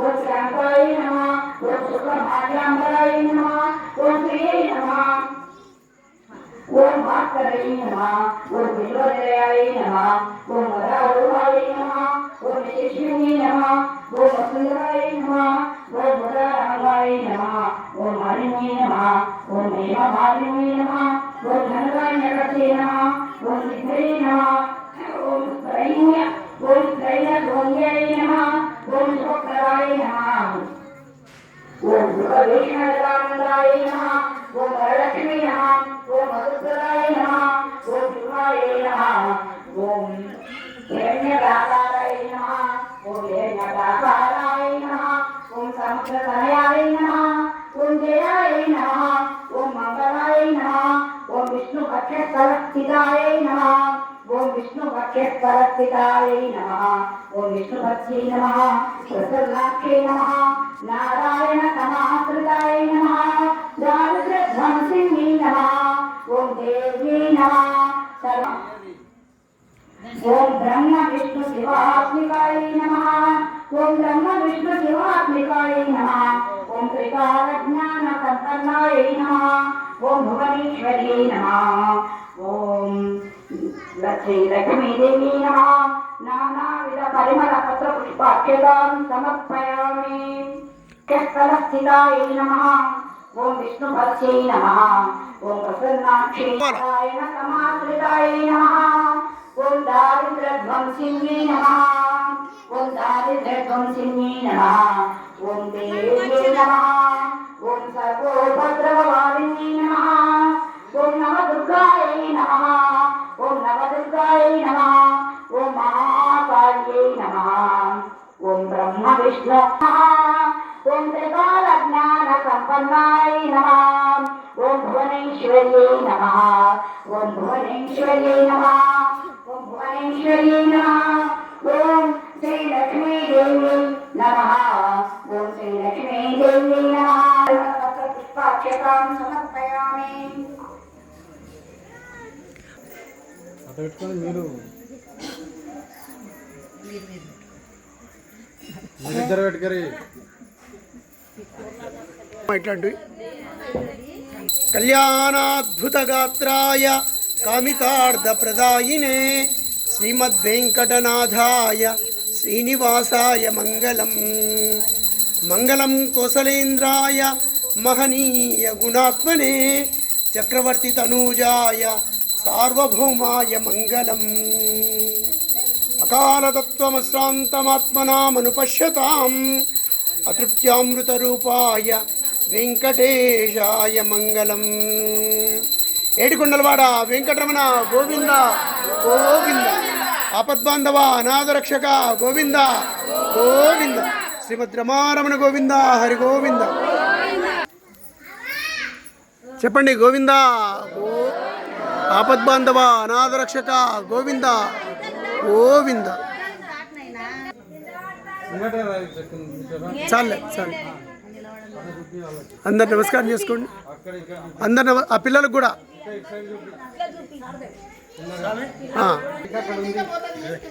ఓం శాంతాయ నమః ఓం శుక్లభాగ్యాంబరాయ నమః ఓం శ్రీయై నమః ఓం భాస్కరాయ నమః ఓం బిల్వనిలయాయ నమః ఓం వరారూఢాయ నమః ఓం యశస్విన్యై నమః ఓం వసుంధరాయ నమః ఓం ముదారాంగాయ నమః ఓం మాలిన్యై నమః ఓం హేమమాలిన్యై నమః ఓం ధనధాన్యకర్తే నమః ఓం సిద్ధై నమః ఓం త్రైణధ్వంగ్యాయ నమః ఓం శుక్రాయ నమః ఓం భృగవేషణానందాయ నమః ఓం వరలక్ష్మీ నమః ఓం మధుసూదనాయ నమః ఓం శివాయ నమః ఓం హిరణ్యకాకారాయ నమః ఓం హిరణ్యకాకారాయ నమః ఓం సముద్రతనయాయ నమః ఓం జయాయ నమః ఓం మంగళాయ నమః ఓం విష్ణుపక్షస్థలస్థితాయ నమః ఓం విష్ణుపక్షస్థలస్థితాయ నమః ఓం విష్ణుపత్యై నమః ప్రసన్నాక్షై నమః నారాయణ సమాశ్రితాయ నమః దారిద్ర్యధ్వంసిన్యై నమః ఓం దేవ్యై నమః ఓం బ్రహ్మ విష్ణు శివాత్మికాయ నమః ఓం బ్రహ్మ విష్ణు శివాత్మికాయ నమః ఓం త్రికాలజ్ఞాన సంపన్నాయ నమః ఓం భువనేశ్వర్యై నమః ఓం లక్ష్మీదేవి నమః నానావిధ పరిమళ పత్ర పుష్పాక్షతాం సమర్పయామి స్థలస్థితాయ నమః ఓం విష్ణుపత్యై నమః ఓం ప్రసన్నాక్షై నారాయణ సమాశ్రితాయ నమః ఓం దారిద్ర్యధ్వంసిన్యై నమః ఓం దారిద్ర్యధ్వంసిన్యై నమః ఓం దేవ్యై నమః ఓం సర్వోపద్రవవారిణ్యై నమః ఓం నవదుర్గాయై నమః ఓం నవదుర్గాయై నమః ఓం మహాకాళ్యై నమః ఓం బ్రహ్మ విష్ణు ఓం త్రికాలజ్ఞాన సంపన్నాయ నమః ఓం భువనేశ్వర్యై నమః ఓం భువనేశ్వర్యై నమః ఓం భువనేశ్వర్యై నమః ఓం శ్రీ లక్ష్మీదేవి నమః ఓం శ్రీ లక్ష్మీదేవి నమః పుష్పాక్షతాం సమర్పయామి. మీరిద్దరు పెట్టుకరి ఇట్లాంటివి కళ్యాణాద్భుతగాత్రాయ కామితార్థప్రదాయినే శ్రీమద్వేంకటనాథాయ శ్రీనివాసాయ మంగళం. మంగళం కోసలేంద్రాయ మహనీయ గుణాత్మనే చక్రవర్తి తనూజాయ సార్వభౌమాయ మంగళం. అకాలతత్వమశ్రాంతమాత్మనామనుపశ్యతాం అతృప్త్యామృతరూపాయ వెంకటేశాయ మంగళం. ఏడికొండలవాడ వెంకటరమణ గోవింద గోవింద. ఆపద్బాంధవ అనాథరక్షక గోవింద గోవింద. శ్రీమద్ రమారమణ గోవింద హరి గోవింద. చెప్పండి గోవింద. ఆపద్బాంధవ అనాథరక్షక గోవింద గోవింద. చాలే చాలు. అందరు నమస్కారం చేసుకోండి. అందరు ఆ పిల్లలకు కూడా